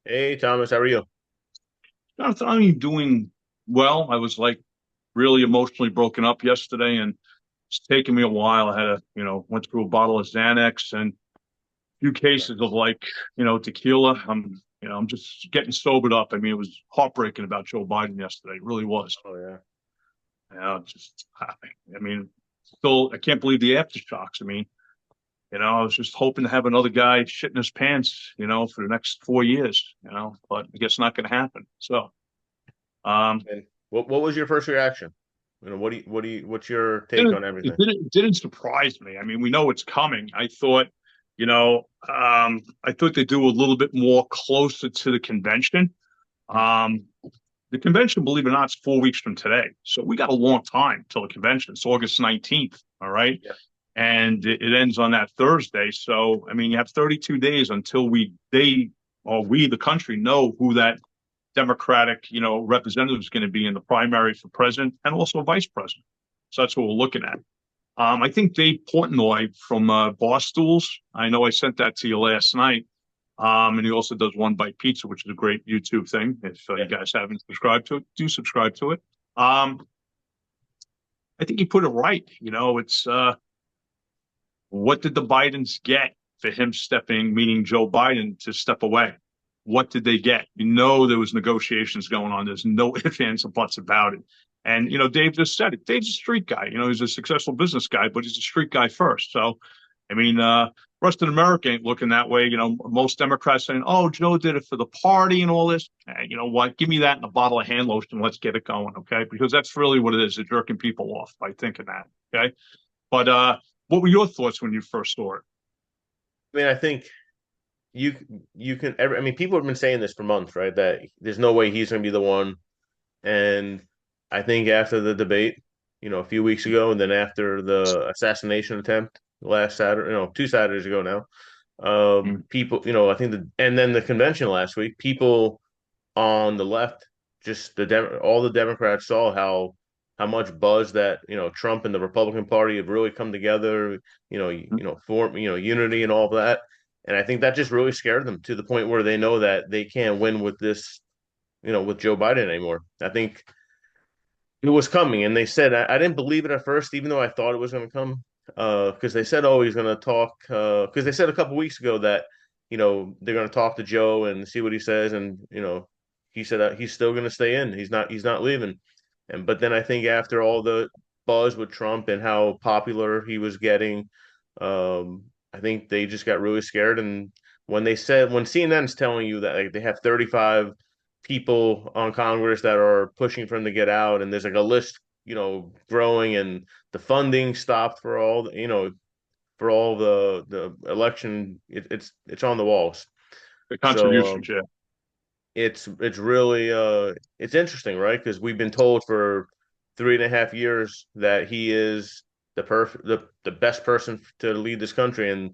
Hey Thomas, how are you? Jonathan, I'm doing well. I was like really emotionally broken up yesterday, and it's taken me a while. I had went through a bottle of Xanax and a few cases of Nice. tequila. I'm just getting sobered up. I mean, it was heartbreaking about Joe Biden yesterday. It really was. Oh yeah. I mean, still, I can't believe the aftershocks. I mean, I was just hoping to have another guy shitting his pants, for the next 4 years, but I guess not going to happen. So, um, And what was your first reaction? What's your take didn't on it everything? didn't surprise me. I mean, we know it's coming. I thought they do a little bit more closer to the convention. Um, the convention, believe it or not, is 4 weeks from today, so we got a long time till the convention. It's August 19th. All right, Yeah. and it ends on that Thursday. So I mean, you have 32 days until we, the country, know who that Democratic, representative is going to be in the primary for president and also vice president. So that's what we're looking at. I think Dave Portnoy from Barstools. I know I sent that to you last night. And he also does One Bite Pizza, which is a great YouTube thing. If you Yeah. guys haven't subscribed to it, do subscribe to it. Um, I think he put it right. It's what did the Bidens get for him stepping, meaning Joe Biden, to step away? What did they get? There was negotiations going on. There's no ifs, ands, or buts about it. And Dave just said it. Dave's a street guy. He's a successful business guy, but he's a street guy first. So, I mean, rest of America ain't looking that way. Most Democrats saying, "Oh, Joe did it for the party and all this." You know what? Give me that and a bottle of hand lotion. Let's get it going, okay? Because that's really what it is. They're jerking people off by thinking that, okay? But what were your thoughts when you first saw it? I mean, I think you you can. I mean, people have been saying this for months, right? That there's no way he's going to be the one. And I think after the debate, a few weeks ago, and then after the assassination attempt last Saturday, 2 Saturdays ago now, Mm. people, I think and then the convention last week, people on the left, just all the Democrats saw how much buzz that Trump and the Republican Party have really come together, form unity and all of that, and I think that just really scared them to the point where they know that they can't win with this, with Joe Biden anymore. I think it was coming, and they said I didn't believe it at first, even though I thought it was going to come, because they said, "Oh, he's going to talk," because they said a couple weeks ago that they're going to talk to Joe and see what he says, and he said he's still going to stay in. He's not leaving, and but then I think after all the buzz with Trump and how popular he was getting, I think they just got really scared. And when CNN's telling you that like, they have 35 people on Congress that are pushing for him to get out, and there's like a list, growing, and the funding stopped for all the election. It's on the walls. The So contributions, yeah. it's really it's interesting, right? Because we've been told for 3.5 years that he is the best person to lead this country, and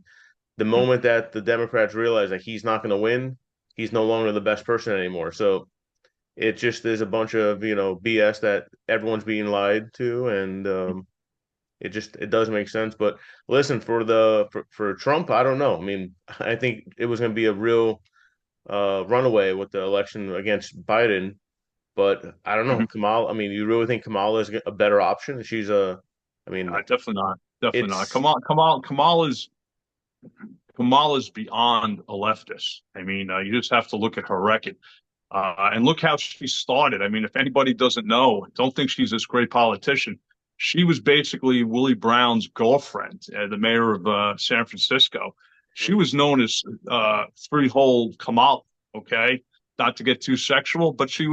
the Mm. moment that the Democrats realize that he's not going to win, he's no longer the best person anymore. So it just is a bunch of BS that everyone's being lied to, and it does make sense. But listen, for Trump, I don't know. I mean, I think it was going to be a real runaway with the election against Biden, but I don't know Mhm. Kamala. I mean, you really think Kamala is a better option? I mean, Definitely not. Definitely not. it's Kamala's beyond a leftist. I mean, you just have to look at her record. And look how she started. I mean, if anybody doesn't know, don't think she's this great politician. She was basically Willie Brown's girlfriend, the mayor of San Francisco. She was known as Three-Hole Kamala. Okay, not to get too sexual, but she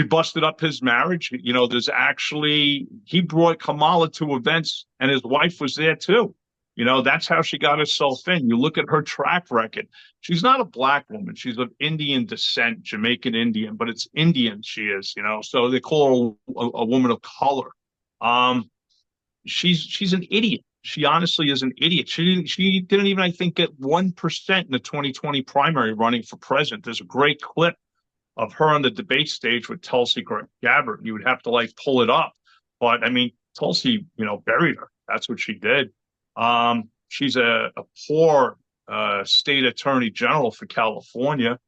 busted up his marriage. There's actually he brought Kamala to events, and his wife was there too. That's how she got herself in. You look at her track record. She's not a black woman. She's of Indian descent, Jamaican Indian, but it's Indian she is. So they call her a woman of color. Um, she's an idiot. She honestly is an idiot. She didn't even, I think, get 1% in the 2020 primary running for president. There's a great clip of her on the debate stage with Tulsi Gabbard. You would have to like pull it up, but I mean, Tulsi, buried her. That's what she did. She's a poor. state attorney general for California.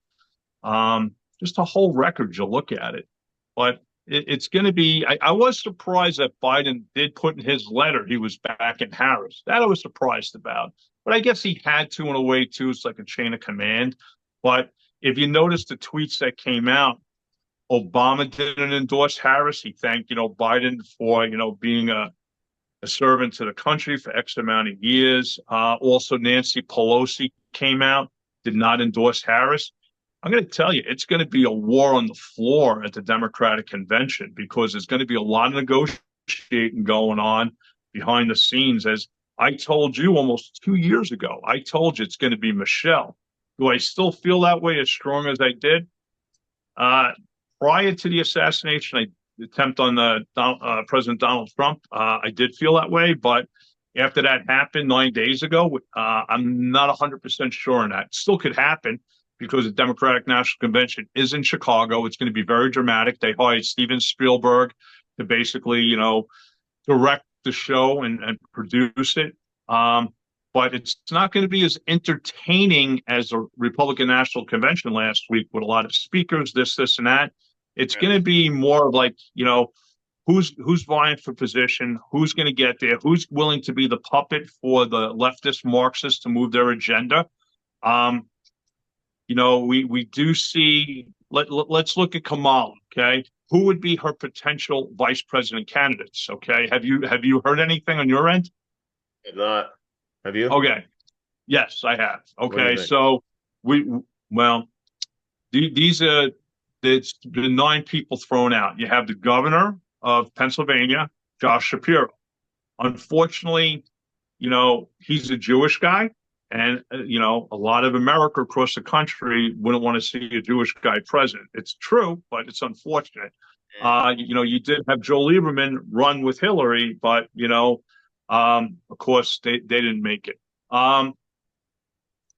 Just a whole record, you look at it. But it's going to be, I was surprised that Biden did put in his letter he was backing Harris. That I was surprised about. But I guess he had to in a way, too. It's like a chain of command. But if you notice the tweets that came out, Obama didn't endorse Harris. He thanked, Biden for, being a servant to the country for X amount of years. Also, Nancy Pelosi came out, did not endorse Harris. I'm going to tell you, it's going to be a war on the floor at the Democratic convention because there's going to be a lot of negotiating going on behind the scenes. As I told you almost 2 years ago, I told you it's going to be Michelle. Do I still feel that way as strong as I did? Prior to the assassination attempt on President Donald Trump, I did feel that way. But after that happened 9 days ago, I'm not 100% sure on that. Still could happen because the Democratic National Convention is in Chicago. It's going to be very dramatic. They hired Steven Spielberg to basically, direct the show and produce it. But it's not going to be as entertaining as the Republican National Convention last week with a lot of speakers, this, and that. It's going to be more of like, who's vying for position, who's going to get there, who's willing to be the puppet for the leftist Marxists to move their agenda. We do see. Let's look at Kamala. Okay, who would be her potential vice president candidates? Okay, have you heard anything on your end? Not. Have you? Okay. Yes, I have. Okay, so these are the 9 people thrown out. You have the governor of Pennsylvania, Josh Shapiro. Unfortunately, he's a Jewish guy, and a lot of America across the country wouldn't want to see a Jewish guy president. It's true, but it's unfortunate. You did have Joe Lieberman run with Hillary, but of course they didn't make it.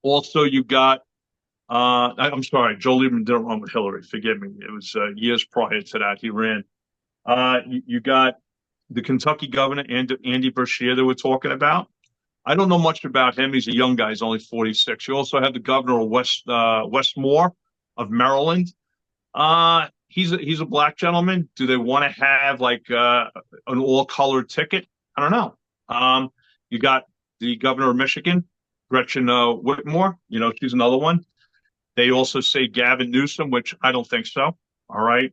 Also, you got I'm sorry, Joe Lieberman didn't run with Hillary. Forgive me. It was years prior to that he ran. You got the Kentucky governor, Andy Beshear, that we're talking about. I don't know much about him. He's a young guy. He's only 46. You also have the governor of Westmore of Maryland. He's a black gentleman. Do they want to have like an all-colored ticket? I don't know. You got the governor of Michigan, Gretchen Whitmore. She's another one. They also say Gavin Newsom, which I don't think so. All right.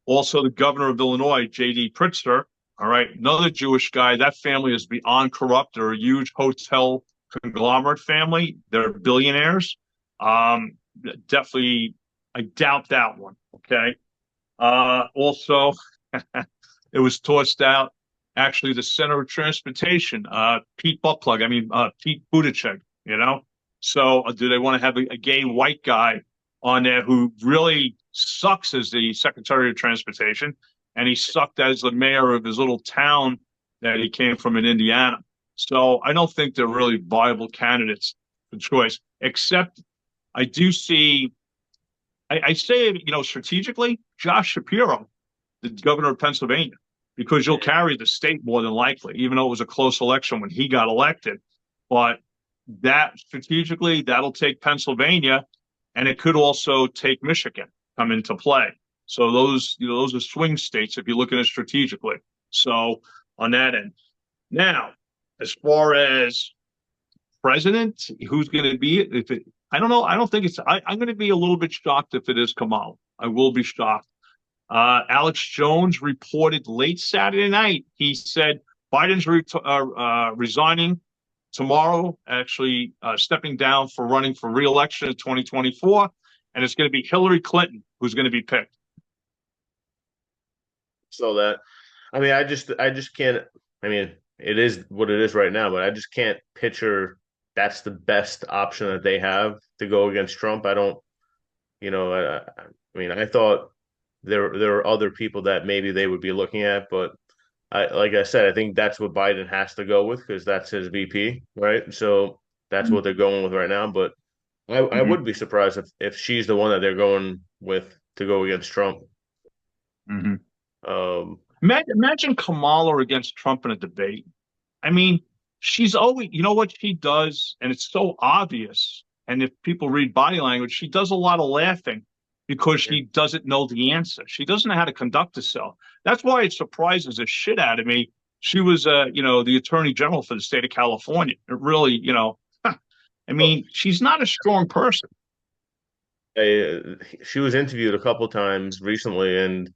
Also, the governor of Illinois, J.D. Pritzker. All right. Another Jewish guy. That family is beyond corrupt. They're a huge hotel conglomerate family. They're billionaires. Definitely, I doubt that one. Okay. Also, it was tossed out. Actually, the Center of Transportation, Pete Buttigieg. So do they want to have a gay white guy on there who really sucks as the Secretary of Transportation, and he sucked as the mayor of his little town that he came from in Indiana? So I don't think they're really viable candidates for choice, except I do see, I say, strategically, Josh Shapiro, the governor of Pennsylvania, because you'll carry the state more than likely, even though it was a close election when he got elected. But that strategically, that'll take Pennsylvania, and it could also take Michigan come into play. So those are swing states if you look at it strategically. So on that end. Now, as far as president, who's going to be it? I don't know. I don't think it's. I'm going to be a little bit shocked if it is Kamala. I will be shocked. Alex Jones reported late Saturday night. He said Biden's resigning tomorrow, actually stepping down for running for re-election in 2024, and it's going to be Hillary Clinton who's going to be picked. So that, I just can't. It is what it is right now, but I just can't picture that's the best option that they have to go against Trump. I don't, I thought there are other people that maybe they would be looking at, but like I said, I think that's what Biden has to go with because that's his VP, right? So that's what they're going with right now. But I would be surprised if she's the one that they're going with to go against Trump. Imagine Kamala against Trump in a debate. she's always, you know what she does, and it's so obvious. And if people read body language, she does a lot of laughing because Yeah. she doesn't know the answer. She doesn't know how to conduct herself. That's why it surprises the shit out of me. She was, the attorney general for the state of California. It really, I Well, mean, she's not a strong person. she was interviewed a couple times recently, and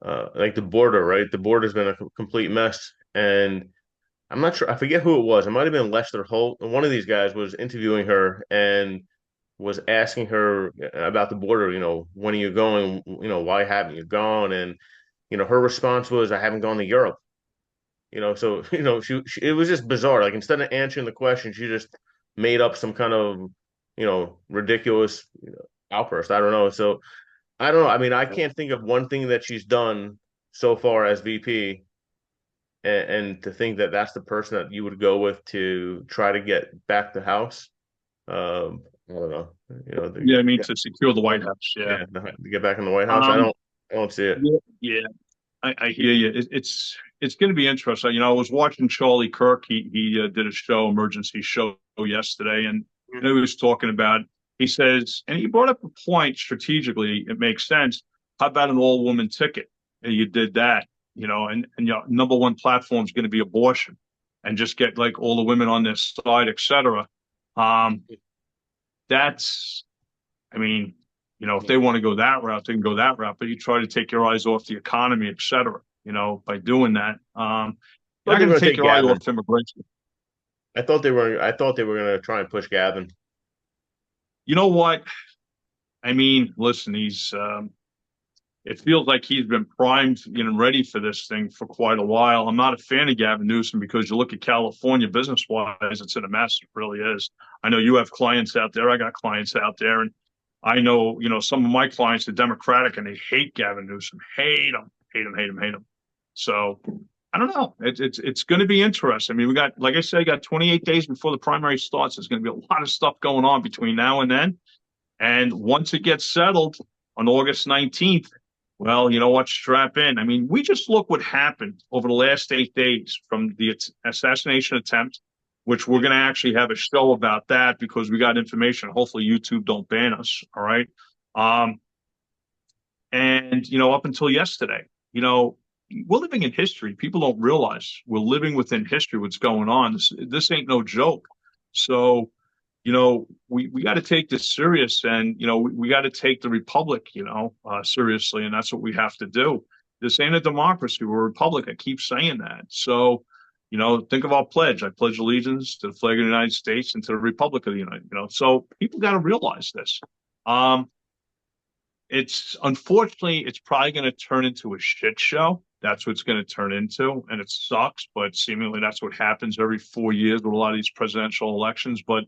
like the border, right? The border's been a complete mess, and I'm not sure. I forget who it was. It might have been Lester Holt. One of these guys was interviewing her and was asking her about the border. When are you going? Why haven't you gone? And her response was, "I haven't gone to Europe." So she it was just bizarre. Like instead of answering the question, she just made up some kind of ridiculous outburst. I don't know. So I don't know. I mean, I can't think of one thing that she's done so far as VP, and to think that that's the person that you would go with to try to get back the House. I don't know. Yeah, I mean, to secure the White House. Yeah. Yeah, to get back in the White House. Um, I don't see it. yeah, yeah. I hear you. It's going to be interesting. I was watching Charlie Kirk. He did a emergency show yesterday, and he was talking about. He says, and he brought up a point strategically. It makes sense. How about an all-woman ticket? And you did that, and your number one platform is going to be abortion, and just get like all the women on this side, etc. Um, that's, I mean, if they want to go that route, they can go that route. But you try to take your eyes off the economy, et cetera, by doing that. You're Thought not they were going to going to take take your eyes Gavin. off immigration. I thought they were going to try and push Gavin. You know what? I mean, listen, it feels like he's been primed and ready for this thing for quite a while. I'm not a fan of Gavin Newsom because you look at California business wise, it's in a mess. It really is. I know you have clients out there. I got clients out there. And I know, some of my clients are Democratic and they hate Gavin Newsom, hate him, hate him, hate him, hate him. So I don't know. It's going to be interesting. I mean, we got, like I said, got 28 days before the primary starts. There's going to be a lot of stuff going on between now and then. And once it gets settled on August 19th, well, you know what? Strap in. I mean, we just look what happened over the last 8 days from the assassination attempt, which we're going to actually have a show about that because we got information. Hopefully, YouTube don't ban us. All right. And, up until yesterday, we're living in history. People don't realize we're living within history, what's going on. This ain't no joke. So, we got to take this serious, and we got to take the republic, seriously, and that's what we have to do. This ain't a democracy; we're a republic. I keep saying that. So, think of our pledge. I pledge allegiance to the flag of the United States and to the republic of the United. So people got to realize this. It's unfortunately, it's probably going to turn into a shit show. That's what it's going to turn into, and it sucks. But seemingly, that's what happens every 4 years with a lot of these presidential elections. But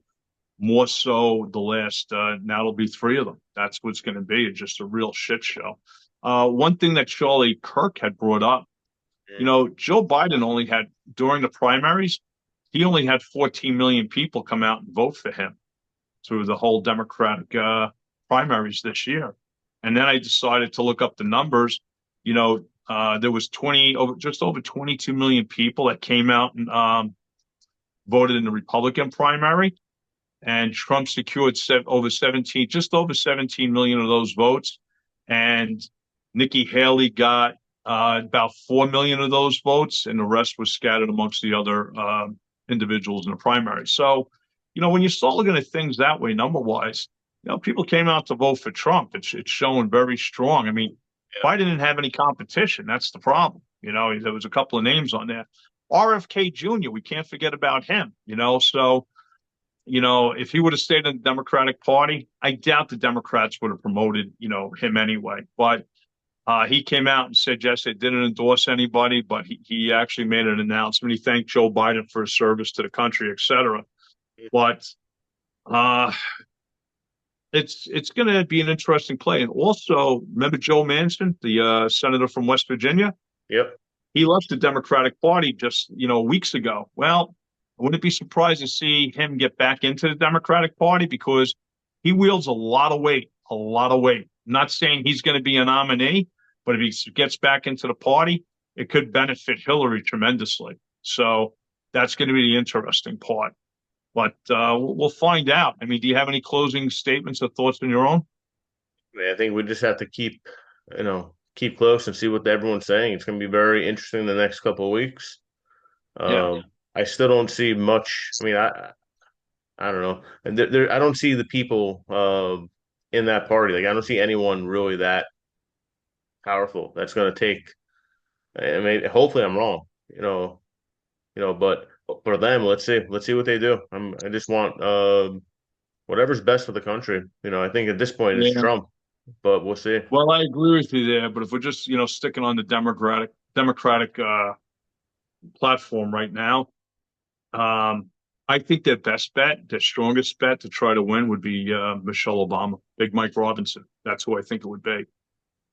more so the last, now it'll be three of them. That's what's going to be. It's just a real shit show. One thing that Charlie Kirk had brought up, Joe Biden only had, during the primaries, he only had 14 million people come out and vote for him through the whole Democratic primaries this year. And then I decided to look up the numbers. There was just over 22 million people that came out and voted in the Republican primary. And Trump secured just over 17 million of those votes. And Nikki Haley got about 4 million of those votes, and the rest was scattered amongst the other individuals in the primary. So, when you start looking at things that way, number wise, people came out to vote for Trump. It's showing very strong. I mean, Biden didn't have any competition. That's the problem. There was a couple of names on there. RFK Jr., we can't forget about him, so if he would have stayed in the Democratic Party, I doubt the Democrats would have promoted, him anyway. But he came out and said, yes, they didn't endorse anybody, but he actually made an announcement. He thanked Joe Biden for his service to the country, et cetera. But it's going to be an interesting play. And also, remember Joe Manchin, the senator from West Virginia? Yep. He left the Democratic Party just, weeks ago. Well, I wouldn't be surprised to see him get back into the Democratic Party because he wields a lot of weight, a lot of weight. I'm not saying he's going to be a nominee, but if he gets back into the party, it could benefit Hillary tremendously. So That's going to be the interesting part. But we'll find out. I mean, do you have any closing statements or thoughts on your own? I think we just have to keep close and see what everyone's saying. It's going to be very interesting the next couple of weeks. Yeah. I still don't see much. I mean, I don't know, and I don't see the people in that party. Like I don't see anyone really that powerful that's going to take. I mean, hopefully I'm wrong. But for them, let's see what they do. I just want whatever's best for the country. I think at this point it's Yeah. Trump, but we'll see. Well, I agree with you there, but if we're just, sticking on the Democratic platform right now, I think their best bet, their strongest bet to try to win would be Michelle Obama, Big Mike Robinson. That's who I think it would be.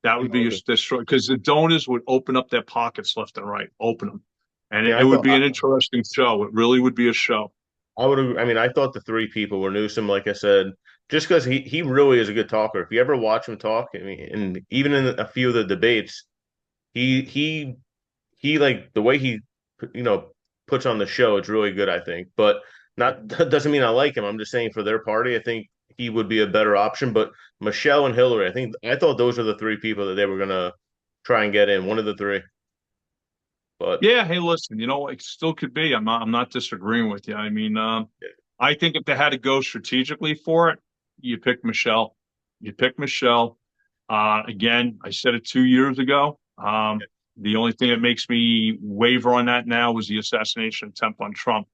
That would be your destroy because the donors would open up their pockets left and right, open them, and Yeah, it would be an interesting show. It really would be a show. I would. I mean, I thought the three people were Newsom, like I said, just because he really is a good talker. If you ever watch him talk, I mean, and even in a few of the debates, he he he like the way he you know puts on the show. It's really good, I think. But not that doesn't mean I like him. I'm just saying for their party, I think he would be a better option. But Michelle and Hillary, I thought those are the three people that they were gonna try and get in. One of the three. But Yeah, hey, listen, it still could be. I'm not disagreeing with you. I mean, I think if they had to go strategically for it, you pick Michelle. You pick Michelle. Again, I said it 2 years ago. The only thing that makes me waver on that now was the assassination attempt on Trump.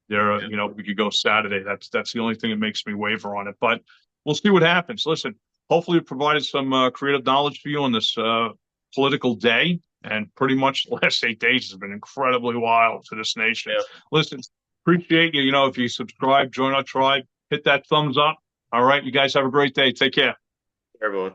We could go Saturday. That's the only thing that makes me waver on it. But we'll see what happens. Listen, hopefully, we provided some creative knowledge for you on this political day. And pretty much the last 8 days has been incredibly wild for this nation. yeah, Listen, appreciate you. If you subscribe, join our tribe, hit that thumbs up. All right. You guys have a great day. Take care. everyone.